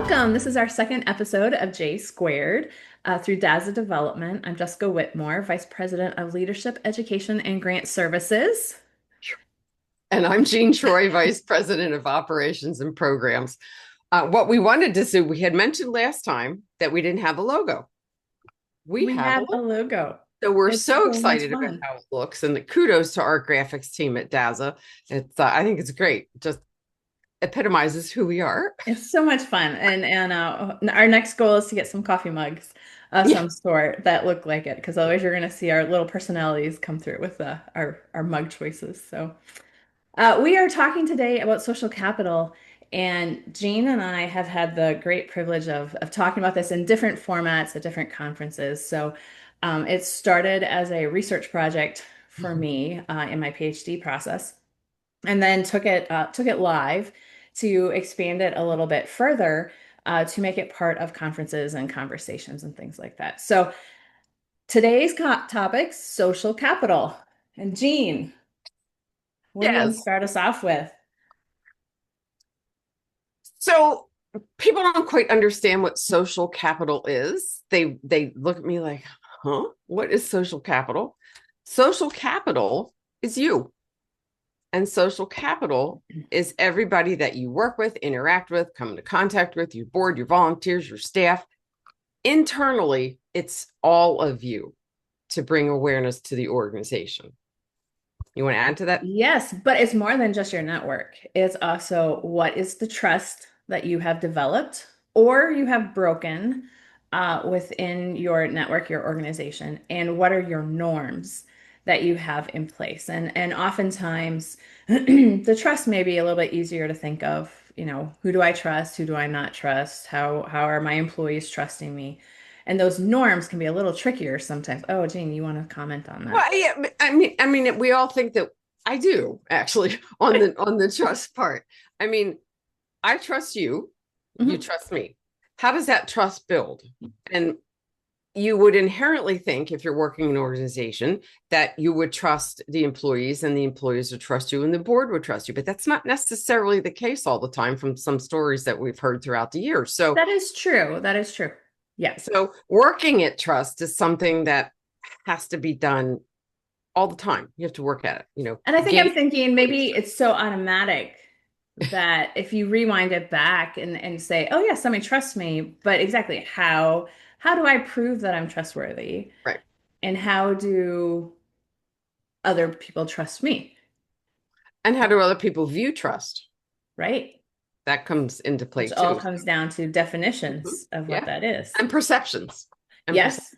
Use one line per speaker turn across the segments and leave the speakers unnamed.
Welcome. This is our second episode of J Squared through DAZA Development. I'm Jessica Whitmore, Vice President of Leadership, Education, and Grant Services.
And I'm Jean Troy, Vice President of Operations and Programs. What we wanted to do, we had mentioned last time that we didn't have a logo. We
We
have a
have a
logo.
logo.
So we're
It's
so
so much
excited about
fun.
how it looks. And the kudos to our graphics team at DAZA. I think it's great. Just epitomizes who we are.
It's so much fun. And our next goal is to get some coffee mugs of
Yeah.
some sort that look like it, because otherwise you're going to see our little personalities come through with our mug choices. So we are talking today about social capital, and Jean and I have had the great privilege of talking about this in different formats at different conferences. So it started as a research project for me in my PhD process, and then took it live to expand it a little bit further to make it part of conferences and conversations and things like that. So today's topic, social capital. And Jean, what do you want to
Yes.
start us off with?
So people don't quite understand what social capital is. They look at me like, huh? What is social capital? Social capital is you. And social capital is everybody that you work with, interact with, come into contact with, your board, your volunteers, your staff. Internally, it's all of you to bring awareness to the organization. You want to add to that?
Yes, but it's more than just your network. It's also what is the trust that you have developed or you have broken within your network, your organization, and what are your norms that you have in place. And oftentimes the trust may be a little bit easier to think of, who do I trust? Who do I not trust? How are my employees trusting me? And those norms can be a little trickier sometimes. Oh, Jane, you want to comment on that?
Well, yeah, we all think that I do actually on the trust part. I mean, I trust you, you
Mhm.
trust me. How does that trust build? And you would inherently think if you're working in an organization that you would trust the employees and the employees would trust you and the board would trust you, but that's not necessarily the case all the time from some stories that we've heard throughout the years. so
That is true. That is true. Yeah.
so working at trust is something that has to be done all the time. You have to work at it,
And I think I'm
gain.
thinking maybe it's so automatic that if you rewind it back and say, oh yeah, somebody trusts me, but exactly how do I prove that I'm trustworthy?
Right.
And how do other people trust me?
And how do other people view trust?
Right?
That comes into play
Which all
too.
comes down to
Mhm.
definitions of what
Yeah.
that is.
And perceptions. And
Yes.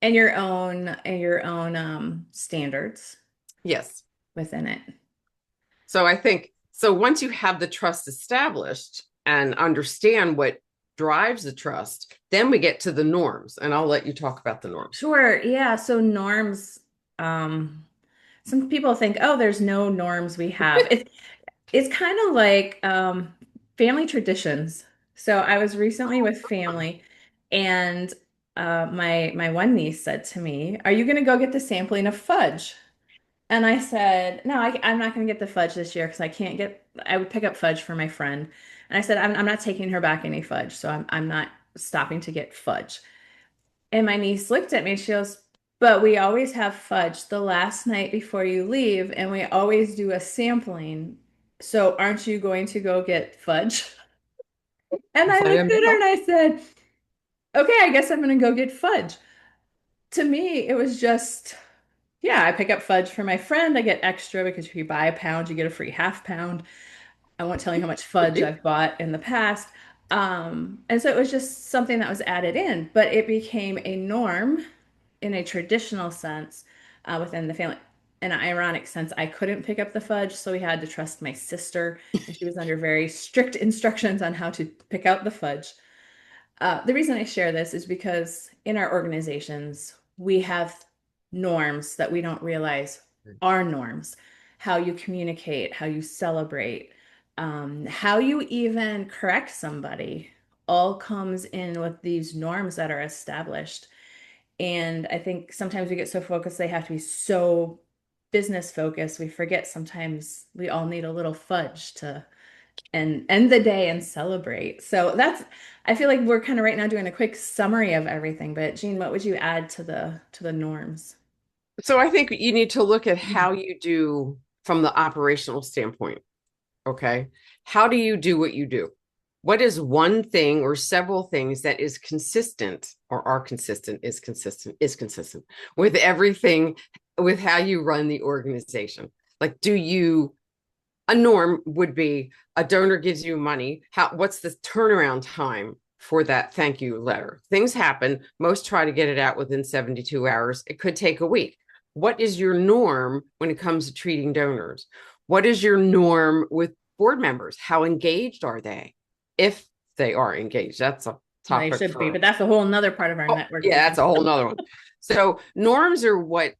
And your own standards
yes.
within it.
So I think so once you have the trust established and understand what drives the trust, then we get to the norms. And I'll let you talk about the norms.
Sure. Yeah. So norms, um, some people think, oh, there's no norms we have. It's kind of like family traditions. So I was recently with family, and my one niece said to me, "Are you going to go get the sampling of fudge?" And I said, "No, I'm not going to get the fudge this year because I can't get. I would pick up fudge for my friend." And I said, "I'm not taking her back any fudge, so I'm not stopping to get fudge." And my niece looked at me and she goes, but we always have fudge the last night before you leave, and we always do a sampling. So aren't you going to go get fudge? And I
Yes, I
looked
am
at her
now.
and I said, okay, I guess I'm going to go get fudge. To me, it was just, yeah, I pick up fudge for my friend. I get extra because if you buy a pound, you get a free half pound. I won't tell you how much fudge I've bought in the past. And so it was just something that was added in, but it became a norm in a traditional sense within the family. In an ironic sense, I couldn't pick up the fudge, so we had to trust my sister, and she was under very strict instructions on how to pick out the fudge. The reason I share this is because in our organizations, we have norms that we don't realize are norms. How you communicate, how you celebrate, how you even correct somebody all comes in with these norms that are established. And I think sometimes we get so focused, they have to be so business focused. We forget sometimes we all need a little fudge to and end the day and celebrate. So that's, I feel like we're kind of right now doing a quick summary of everything, but Jean, what would you add to the norms?
So I think you need to look at how you do from the operational standpoint. Okay. How do you do what you do? What is one thing or several things that is consistent or are consistent, is consistent with everything, with how you run the organization? Like, a norm would be a donor gives you money. What's the turnaround time for that thank you letter? Things happen. Most try to get it out within 72 hours. It could take a week. What is your norm when it comes to treating donors? What is your norm with board members? How engaged are they? If they are engaged, that's a
They
topic
should be,
for,
but that's a whole nother part of our
oh,
network
yeah, that's
business.
a whole nother one. So norms are what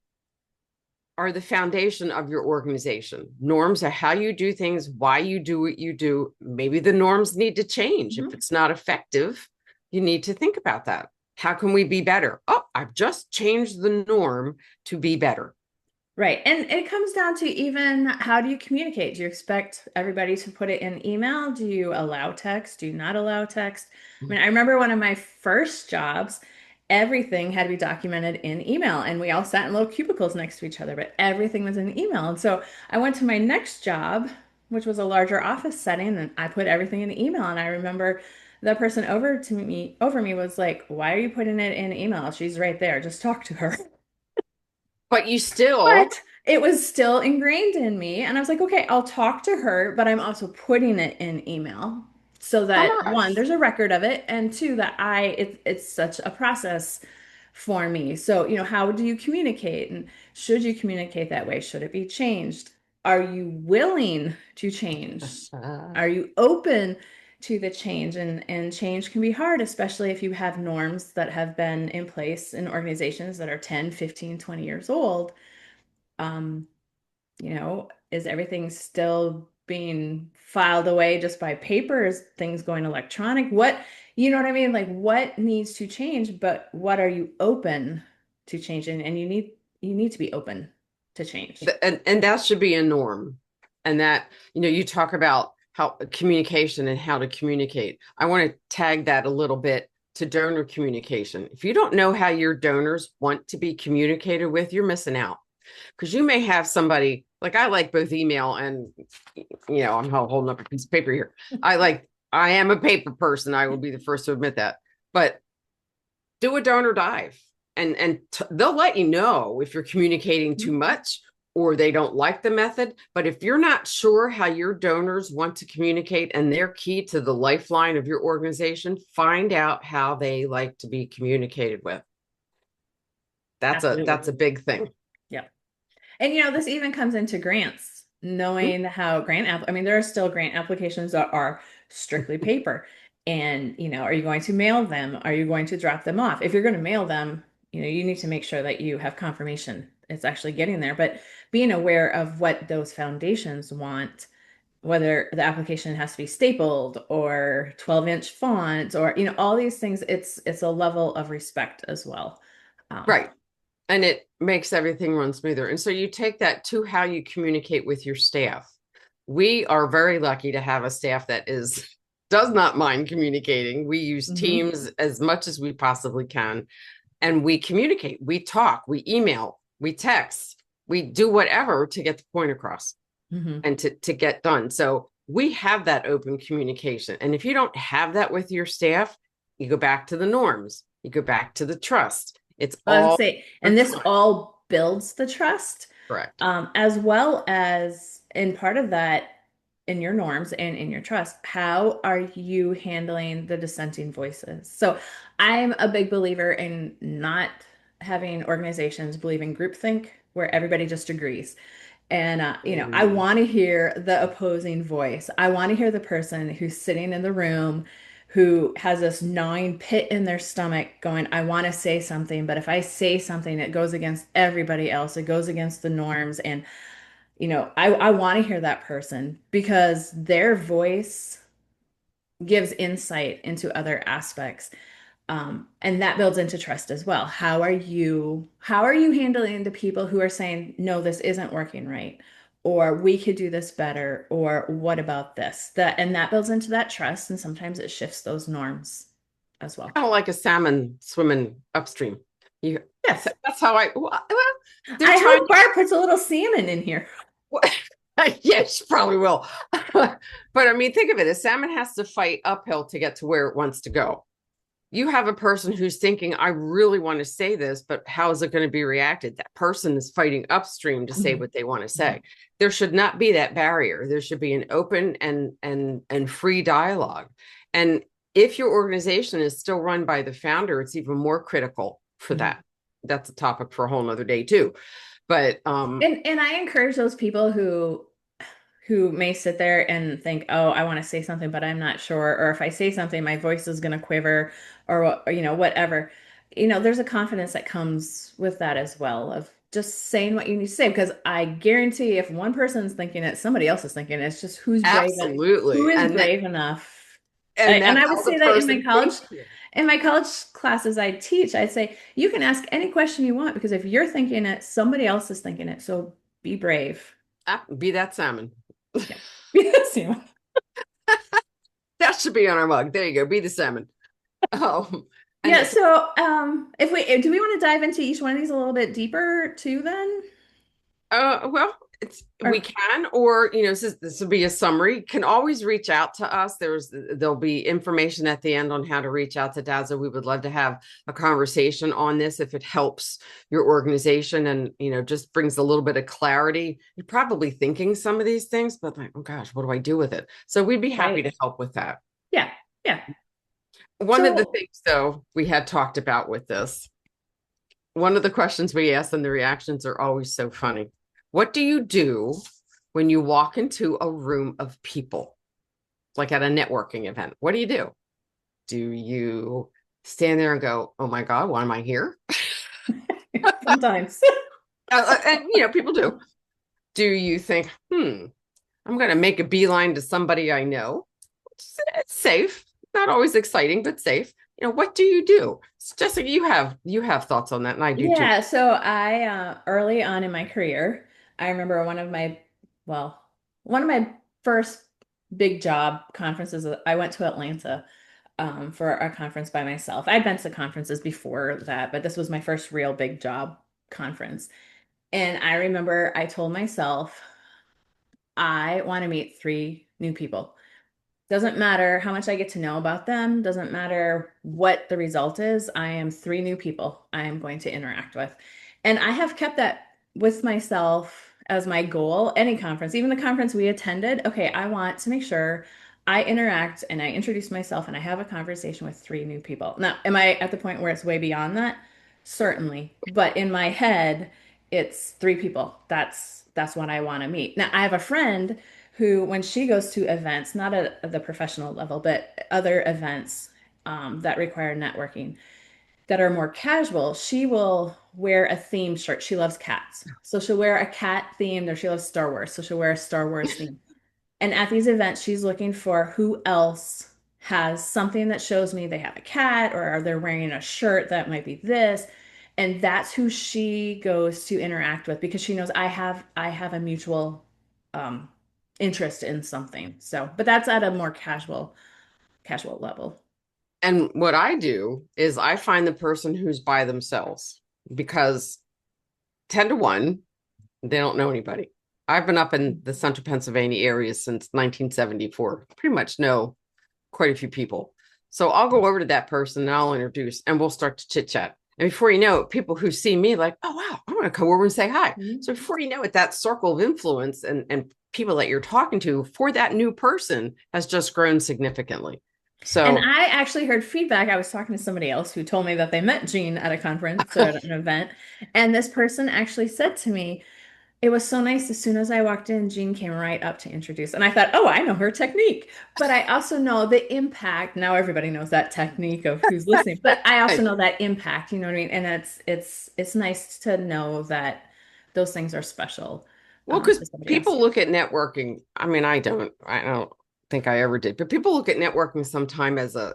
are the foundation of your organization. Norms are how you do things, why you do what you do. Maybe the norms need to change. If
Mhm.
it's not effective, you need to think about that. How can we be better? Oh, I've just changed the norm to be better.
Right. And it comes down to even how do you communicate? Do you expect everybody to put it in email? Do you allow text? Do you not allow text? I mean, I remember one of my first jobs, everything had to be documented in email, and we all sat in little cubicles next to each other, but everything was in email. And so I went to my next job, which was a larger office setting, and I put everything in email. And I remember the person over me was like, "Why are you putting it in email? She's right there. Just talk to her."
But you still,
But it was still ingrained in me. And I was like, okay, I'll talk to her, but I'm also putting it in email so
how
that one,
much?
there's a record of it, and two, that it's such a process for me. So, how do you communicate? And should you communicate that way? Should it be changed? Are you willing to change? Are you open to the change? And change can be hard, especially if you have norms that have been in place in organizations that are 10, 15, 20 years old. um, is everything still being filed away just by paper? Is things going electronic? You know what I mean? Like what needs to change, but what are you open to changing? And you need to be open to change.
And that should be a norm. And that, you talk about how communication and how to communicate. I want to tag that a little bit to donor communication. If you don't know how your donors want to be communicated with, you're missing out. Because you may have somebody like, I like both email and, I'm holding up a piece of paper here. I am a paper person. I will be the first to admit that. But do a donor dive, and they'll let you know if you're communicating too much or they don't like the method. But if you're not sure how your donors want to communicate and they're key to the lifeline of your organization, find out how they like to be communicated with. That's
Absolutely.
a big thing.
Yeah. And this even comes into grants, knowing how I mean, there are still grant applications that are strictly paper. And, are you going to mail them? Are you going to drop them off? If you're going to mail them, you need to make sure that you have confirmation it's actually getting there. But being aware of what those foundations want, whether the application has to be stapled or 12-inch font or, all these things, it's a level of respect as well. Um,
Right. And it makes everything run smoother. And so you take that to how you communicate with your staff. We are very lucky to have a staff that does not mind communicating. We use
mhm,
Teams as much as we possibly can, and we communicate, we talk, we email, we text, we do whatever to get the point across
mhm.
and to get done. So we have that open communication. And if you don't have that with your staff, you go back to the norms, you go back to the trust. It's
I was gonna
all
say, and this all builds the trust,
correct.
as well as in part of that, in your norms and in your trust, how are you handling the dissenting voices? So I'm a big believer in not having organizations believe in groupthink where everybody just agrees. And, I
Mm.
want to hear the opposing voice. I want to hear the person who's sitting in the room who has this gnawing pit in their stomach going, I want to say something, but if I say something, it goes against everybody else. It goes against the norms. And, I want to hear that person because their voice gives insight into other aspects. And that builds into trust as well. How are you handling the people who are saying, no, this isn't working right? or we could do this better, or what about this? That builds into that trust, and sometimes it shifts those norms as well.
Kind of like a salmon swimming upstream. You,
Yes.
that's how they're
I
trying.
hope Barb puts a little salmon in here.
Yes, probably will. But I mean, think of it. A salmon has to fight uphill to get to where it wants to go. You have a person who's thinking, I really want to say this, but how is it going to be reacted? That person is fighting upstream to say
Mhm.
what they want to
Mhm.
say. There should not be that barrier. There should be an open and free dialogue. And if your organization is still run by the founder, it's even more critical for
Mhm.
that. That's a topic for a whole nother day too. But
And I encourage those people who may sit there and think, "Oh, I want to say something, but I'm not sure," or if I say something, my voice is going to quiver, or whatever. There's a confidence that comes with that as well, of just saying what you need to say. Because I guarantee, if one person's thinking it, somebody else is thinking it. It's just who
absolutely.
is brave enough.
And
And
that's
I would
how the
say that
person thinks.
in my college classes I teach, I'd say you can ask any question you want because if you're thinking it, somebody else is thinking it. So be brave.
Be that salmon.
Yeah. Yes, you.
That should be on our mug. There you go. Be the salmon. Um, and
Yeah, so if we do we want to dive into each one of these a little bit deeper too then?
well, we
Or
can, or this will be a summary. Can always reach out to us. There'll be information at the end on how to reach out to Dazzle. We would love to have a conversation on this if it helps your organization and just brings a little bit of clarity. You're probably thinking some of these things, but like, oh gosh, what do I do with it? So we'd be happy
right.
to help with that.
Yeah. Yeah.
One of the
So
things, though, we had talked about with this, one of the questions we ask and the reactions are always so funny. What do you do when you walk into a room of people, like at a networking event? What do you do? Do you stand there and go, oh my God, why am I here?
sometimes.
And, people do. Do you think, I'm going to make a beeline to somebody I know? It's safe, not always exciting, but safe. What do you do? Jessica, you have thoughts on that, and I do too.
Yeah, so I early on in my career, I remember well, one of my first big job conferences, I went to Atlanta for a conference by myself. I'd been to conferences before that, but this was my first real big job conference. And I remember I told myself, I want to meet three new people. Doesn't matter how much I get to know about them, doesn't matter what the result is. I am three new people I am going to interact with. And I have kept that with myself as my goal. Any conference, even the conference we attended, okay, I want to make sure I interact and I introduce myself and I have a conversation with three new people. Now, am I at the point where it's way beyond that? Certainly. But in my head, it's three people. That's what I want to meet. Now, I have a friend who, when she goes to events, not at the professional level, but other events that require networking that are more casual, she will wear a theme shirt. She loves cats. So she'll wear a cat theme, or she loves Star Wars. So she'll wear a Star Wars theme. And at these events, she's looking for who else has something that shows me they have a cat or are they wearing a shirt that might be this. And that's who she goes to interact with because she knows I have a mutual um, interest in something. So, but that's at a more casual level.
And what I do is I find the person who's by themselves because 10 to 1, they don't know anybody. I've been up in the central Pennsylvania area since 1974. Pretty much know quite a few people. So I'll go over to that person and I'll introduce and we'll start to chit chat. And before you know it, people who see me like, oh wow, I'm gonna come over and say hi. So
Mhm.
before you know it, that circle of influence and people that you're talking to for that new person has just grown significantly.
And
So
I actually heard feedback. I was talking to somebody else who told me that they met Jean at a conference or at an event. And this person actually said to me, it was so nice. As soon as I walked in, Jean came right up to introduce. And I thought, oh, I know her technique. But I also know the impact. Now everybody knows that technique of who's listening. But I also know that impact, you know what I mean? And it's nice to know that those things are special
well, because
to somebody else.
people look at networking. I mean, I don't think I ever did, but people look at networking sometime as a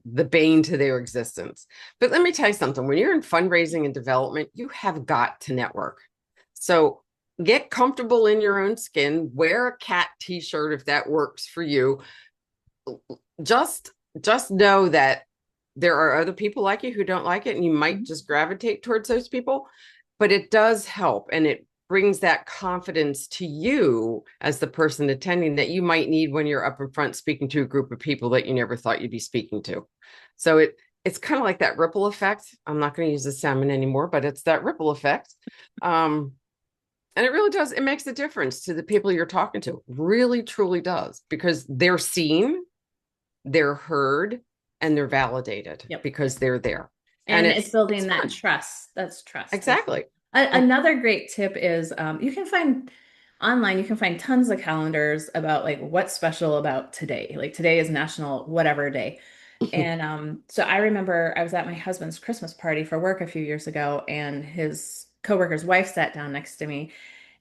the bane to their existence. But let me tell you something. When you're in fundraising and development, you have got to network. So get comfortable in your own skin, wear a cat t-shirt if that works for you. Just just know that there are other people like you who don't like it, and you might just gravitate towards those people, but it does help, and it brings that confidence to you as the person attending that you might need when you're up in front speaking to a group of people that you never thought you'd be speaking to. So it's kind of like that ripple effect. I'm not going to use the salmon anymore, but it's that ripple effect. And it really does. It makes a difference to the people you're talking to. Really, truly does, because they're seen, they're heard, and they're validated
Yep.
because they're there. And
And it's
it's
building that
fun.
trust. That's trust.
Exactly.
Another great tip is you can find online, you can find tons of calendars about like what's special about today. Like today is National whatever day. And so I remember I was at my husband's Christmas party for work a few years ago, and his coworker's wife sat down next to me.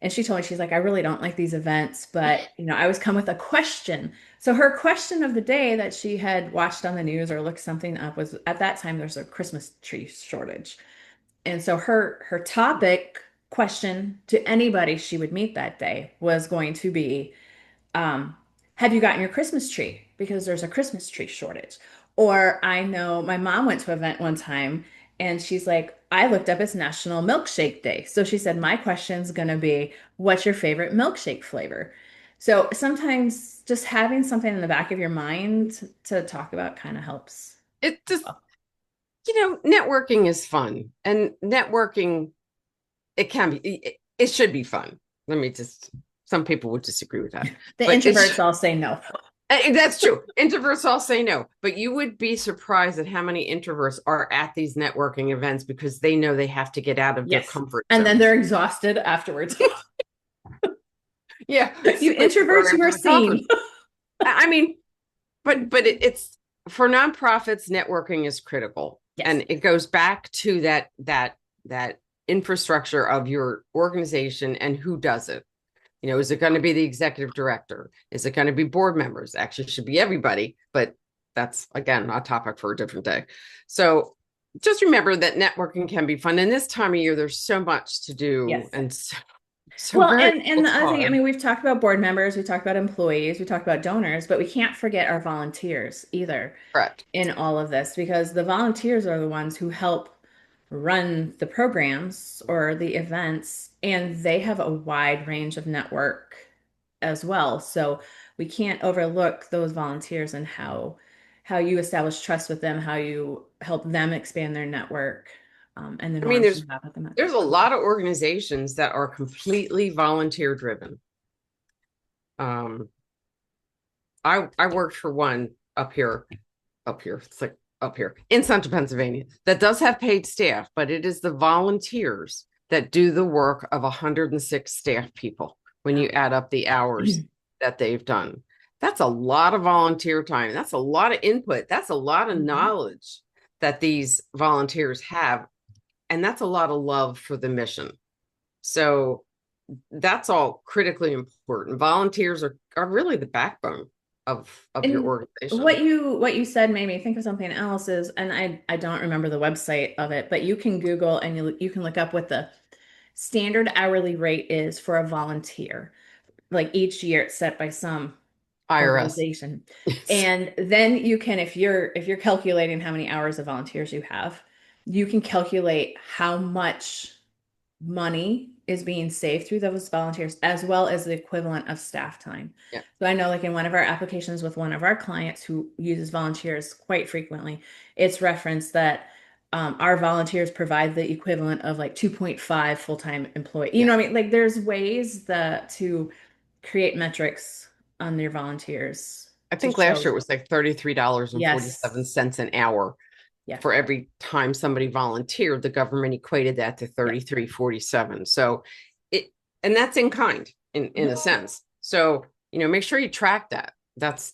And she told me, she's like, I really don't like these events, but I always come with a question. So her question of the day that she had watched on the news or looked something up was, at that time there's a Christmas tree shortage. And so her topic question to anybody she would meet that day was going to be, um, have you gotten your Christmas tree? Because there's a Christmas tree shortage. Or I know my mom went to an event one time and she's like, I looked up it's National Milkshake Day. So she said, my question's going to be, what's your favorite milkshake flavor? So sometimes just having something in the back of your mind to talk about kind of helps.
It just, networking is fun, and networking, it can be, it should be fun. Let me just, some people would disagree with that,
The
but
introverts all say no.
that's true. Introverts all say no, but you would be surprised at how many introverts are at these networking events because they know they have to get out of their
Yes.
comfort
And then
zones.
they're exhausted afterwards.
Yeah,
You
so they
introverts,
burn
you
out
are
of the conference.
seen.
I mean, but it's for nonprofits, networking is critical,
Yes.
and it goes back to that infrastructure of your organization and who does it. Is it going to be the executive director? Is it going to be board members? Actually, it should be everybody, but that's again a topic for a different day. So just remember that networking can be fun. And this time of year, there's so much to do,
Yes.
and so
Well,
very
and
little
the other thing, I
time.
mean, we've talked about board members, we talked about employees, we talked about donors, but we can't forget our volunteers either
Correct.
in all of this, because the volunteers are the ones who help run the programs or the events, and they have a wide range of network as well. So we can't overlook those volunteers and how you establish trust with them, how you help them expand their network, and the
I mean,
norms you have at the
there's a
company.
lot of organizations that are completely volunteer driven. Um, I worked for one up here, it's like up here in Central Pennsylvania, that does have paid staff, but it is the volunteers that do the work of 106 staff people when you add up the hours that they've done. That's a lot of volunteer time. That's a lot of input. That's a lot of
Mhm.
knowledge that these volunteers have. And that's a lot of love for the mission. So that's all critically important. Volunteers are really the backbone of your
And
organization.
what you said made me think of something else is, and I don't remember the website of it, but you can Google and you can look up what the standard hourly rate is for a volunteer. Like each year it's set by some
IRS.
organization. And then you can, if you're calculating how many hours of volunteers you have, you can calculate how much money is being saved through those volunteers as well as the equivalent of staff time.
Yeah.
So I know like in one of our applications with one of our clients who uses volunteers quite frequently, it's referenced that our volunteers provide the equivalent of like 2.5 full-time employee. You
Yeah.
know what I mean? Like there's ways that to create metrics on their volunteers
I
to
think last
show,
year it was like $33.47
yes,
an hour
yeah,
for every time somebody volunteered. The government equated that to
yeah.
33.47. So it, and that's in kind in
Mhm.
a sense. So, make sure you track that. That's,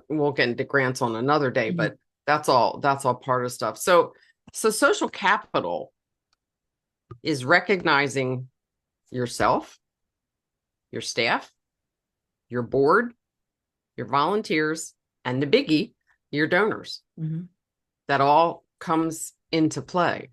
we'll get into grants on another day,
Mhm.
but that's all part of stuff. So social capital is recognizing yourself, your staff, your board, your volunteers, and the biggie, your donors.
Mhm.
That all comes into play.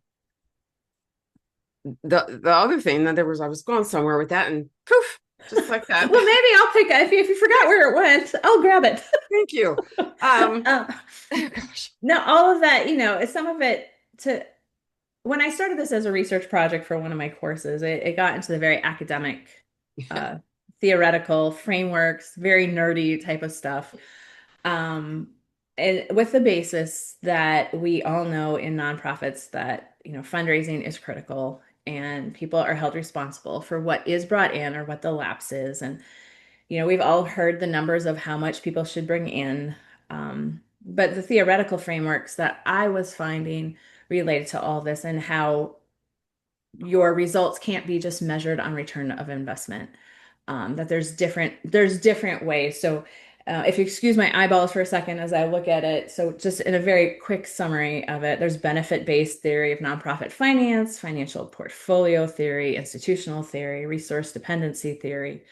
the other thing that there was, I was going somewhere with that, and poof, just like that.
Well, maybe I'll pick if you forgot where it went, I'll grab it.
Thank you. Um,
Uh,
gosh,
no, all of that, some of it to when I started this as a research project for one of my courses, it got into the very academic, uh, theoretical frameworks, very nerdy type of stuff. Um, and with the basis that we all know in nonprofits that, fundraising is critical and people are held responsible for what is brought in or what the lapse is. And, we've all heard the numbers of how much people should bring in. But the theoretical frameworks that I was finding related to all this and how your results can't be just measured on return of investment. That there's different ways. So if you excuse my eyeballs for a second as I look at it, so just in a very quick summary of it, there's benefit-based theory of nonprofit finance, financial portfolio theory, institutional theory, resource dependency theory.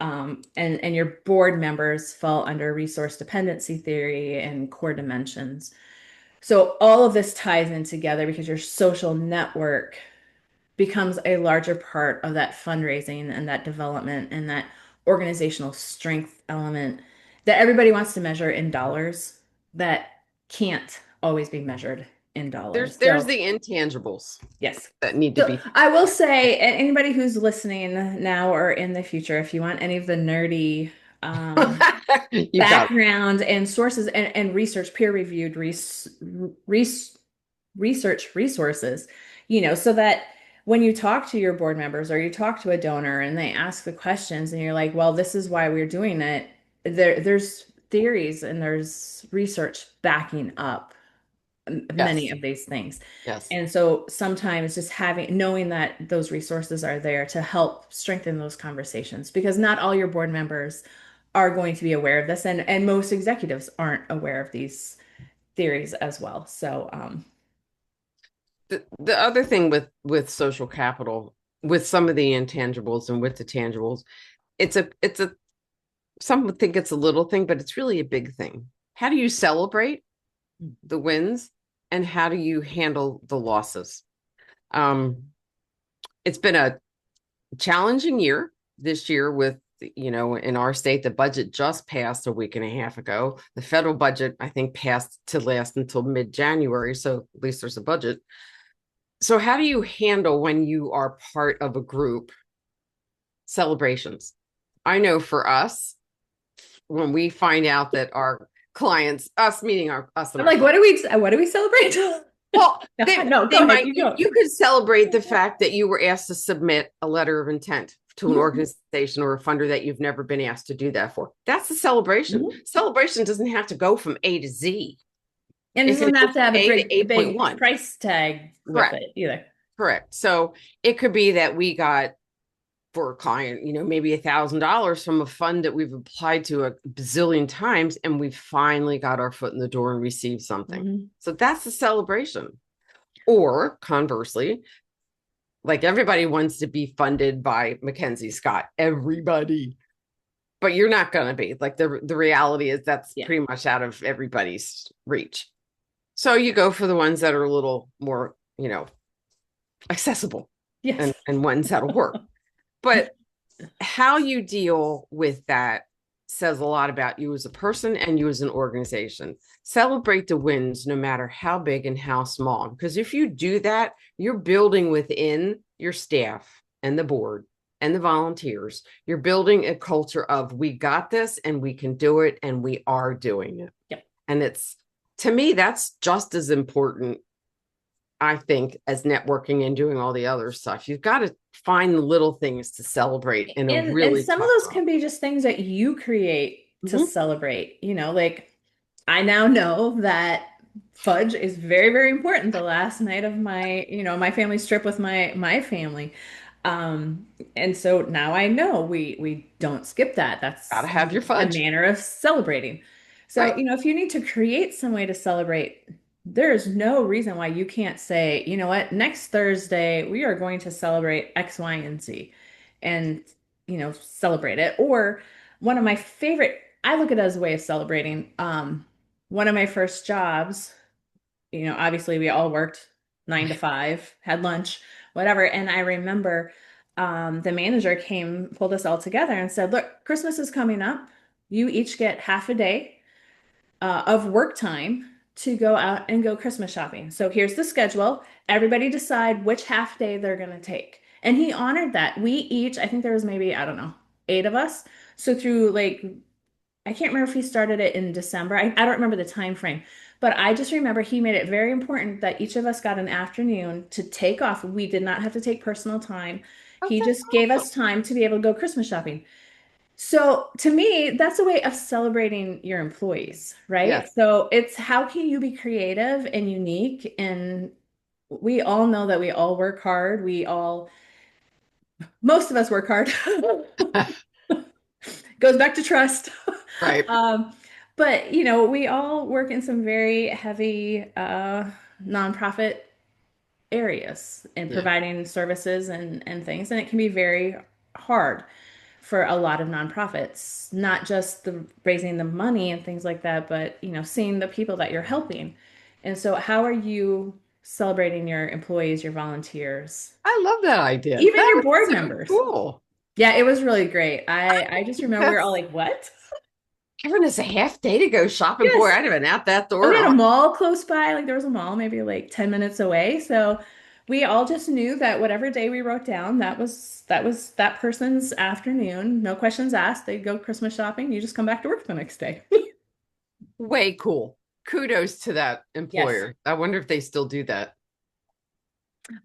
And your board members fall under resource dependency theory and core dimensions. So all of this ties in together because your social network becomes a larger part of that fundraising and that development and that organizational strength element that everybody wants to measure in dollars that can't always be measured in dollars.
there's
So,
the intangibles
yes.
that need to
So
be.
I will say, anybody who's listening now or in the future, if you want any of the nerdy
You got
background and sources and research, peer-reviewed research resources, so that when you talk to your board members or you talk to a donor and they ask the questions and you're like, well, this is why we're doing it, there's theories and there's research backing up many
yes,
of these things.
yes.
And so sometimes just knowing that those resources are there to help strengthen those conversations because not all your board members are going to be aware of this and most executives aren't aware of these theories as well. So
The other thing with social capital, with some of the intangibles and with the tangibles, it's a some would think it's a little thing, but it's really a big thing. How do you celebrate the wins and how do you handle the losses? Um, it's been a challenging year this year with, in our state, the budget just passed a week and a half ago. The federal budget, I think, passed to last until mid-January. So at least there's a budget. So how do you handle when you are part of a group celebrations? I know for us, when we find out that our clients, us meeting us and
I'm
our
like,
clients,
what do we celebrate?
well,
No,
they
go ahead,
might
you go.
you could celebrate the fact that you were asked to submit a letter of intent to an
Mhm,
organization or a funder that you've never been asked to do that for. That's a celebration.
mhm.
Celebration doesn't have to go from A to Z.
And it
It can
doesn't
go
have to
from
have a
A to
big
8.1.
price tag with
Correct.
it either.
Correct. So it could be that we got for a client, maybe $1,000 from a fund that we've applied to a bazillion times, and we finally got our foot in the door and received something.
Mhm.
So that's a celebration. Or conversely, like everybody wants to be funded by Mackenzie Scott, everybody, but you're not going to be. Like the reality is that's
Yeah.
pretty much out of everybody's reach. So you go for the ones that are a little more, accessible
Yes.
and ones that'll work. But how you deal with that says a lot about you as a person and you as an organization. Celebrate the wins, no matter how big and how small. Because if you do that, you're building within your staff and the board and the volunteers. You're building a culture of we got this and we can do it and we are doing it.
Yep.
And to me, that's just as important, I think, as networking and doing all the other stuff. You've got to find the little things to celebrate in a
And
really
some of
tough
those
time.
can be just things that you create to
Mhm.
celebrate. Like I now know that fudge is very, very important the last night of my family's trip with my family. Um, and so now I know we don't skip that.
Got to
That's
have your
a
fudge.
manner of celebrating. So,
Right.
if you need to create some way to celebrate, there's no reason why you can't say, you know what, next Thursday we are going to celebrate X, Y, and Z and, celebrate it. Or one of my favorite, I look at it as a way of celebrating. One of my first jobs, obviously we all worked 9 to 5, had lunch, whatever. And I remember the manager came, pulled us all together and said, look, Christmas is coming up. You each get half a day of work time to go out and go Christmas shopping. So here's the schedule. Everybody decide which half day they're going to take. And he honored that. We each, I think there was maybe, I don't know, 8 of us. So through like, I can't remember if he started it in December. I don't remember the time frame, but I just remember he made it very important that each of us got an afternoon to take off. We did not have to take personal time.
Oh,
He
that's
just gave
awesome.
us time to be able to go Christmas shopping. So to me, that's a way of celebrating your employees, right?
Yes.
So it's how can you be creative and unique? And we all know that we all work hard. Most of us work hard. Goes back to trust.
Right.
Um, but we all work in some very heavy nonprofit areas and
Yeah.
providing services and things, and it can be very hard for a lot of nonprofits, not just the raising the money and things like that, but seeing the people that you're helping. And so how are you celebrating your employees, your volunteers,
I love that idea.
even
That
your
is
board
so
members?
cool.
Yeah, it was really great. I just remember we were all
That's
like, "What?"
giving us a half day to go shopping. Boy,
Yes.
I'd have been out that
And
door.
we had a
And
mall close by. Like there was a mall maybe like 10 minutes away. So we all just knew that whatever day we wrote down, that was that person's afternoon. No questions asked. They'd go Christmas shopping. You just come back to work the next day.
way cool. Kudos to that
Yes.
employer. I wonder if they still do that.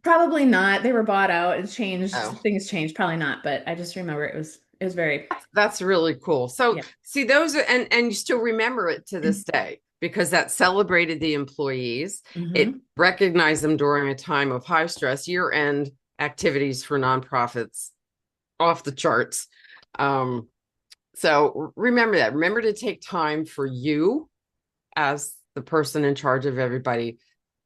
Probably not. They were bought out and changed.
Oh,
Things changed. Probably not. But I just remember it was very,
that's really cool. So
yeah.
see those are, and you still remember it to this day because that celebrated the employees. It
Hmm.
recognized them during a time of high stress, year-end activities for nonprofits off the charts. Um, so remember that. Remember to take time for you as the person in charge of everybody.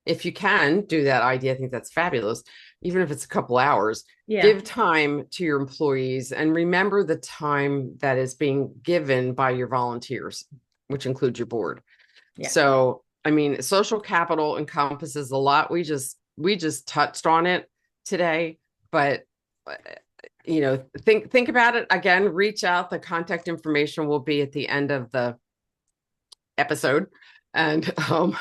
If you can do that idea, I think that's fabulous. Even if it's a couple hours,
Yeah.
give time to your employees and remember the time that is being given by your volunteers, which includes your board.
Yeah.
So, I mean, social capital encompasses a lot. We just touched on it today, but think about it again. Reach out. The contact information will be at the end of the episode, and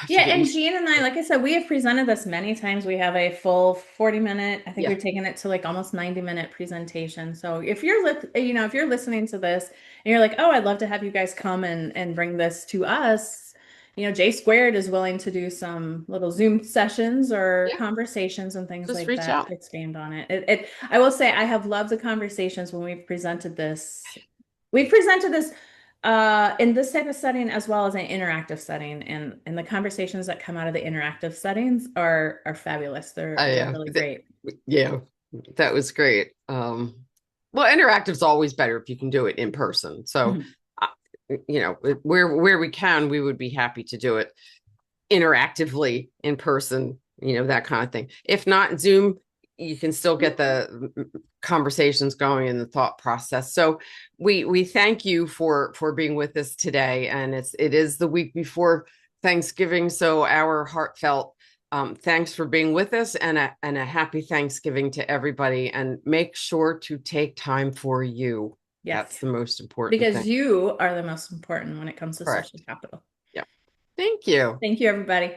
Yeah, and Jean and I, like I said, we have presented this many times. We have a full 40-minute, I think
yeah,
we've taken it to like almost 90-minute presentation. So if you're if you're listening to this and you're like, "Oh, I'd love to have you guys come and bring this to us." J Squared is willing to do some little Zoom sessions or
yeah,
conversations and things
just
like
reach
that
out.
to expand on it. I will say I have loved the conversations when we've presented this. We've presented this in this type of setting as well as an interactive setting, and the conversations that come out of the interactive settings are fabulous. They're
Yeah,
really great.
yeah, that was great. Well, interactive's always better if you can do it in person. So,
Mhm.
uh, where we can, we would be happy to do it interactively in person, that kind of thing. If not Zoom, you can still get the conversations going and the thought process. So we thank you for being with us today. And it is the week before Thanksgiving. So our heartfelt thanks for being with us and a happy Thanksgiving to everybody. And make sure to take time for you. That's
Yes,
the most important thing.
because you are the most important when it comes to social
Correct.
capital.
Yeah. Thank you.
Thank you, everybody.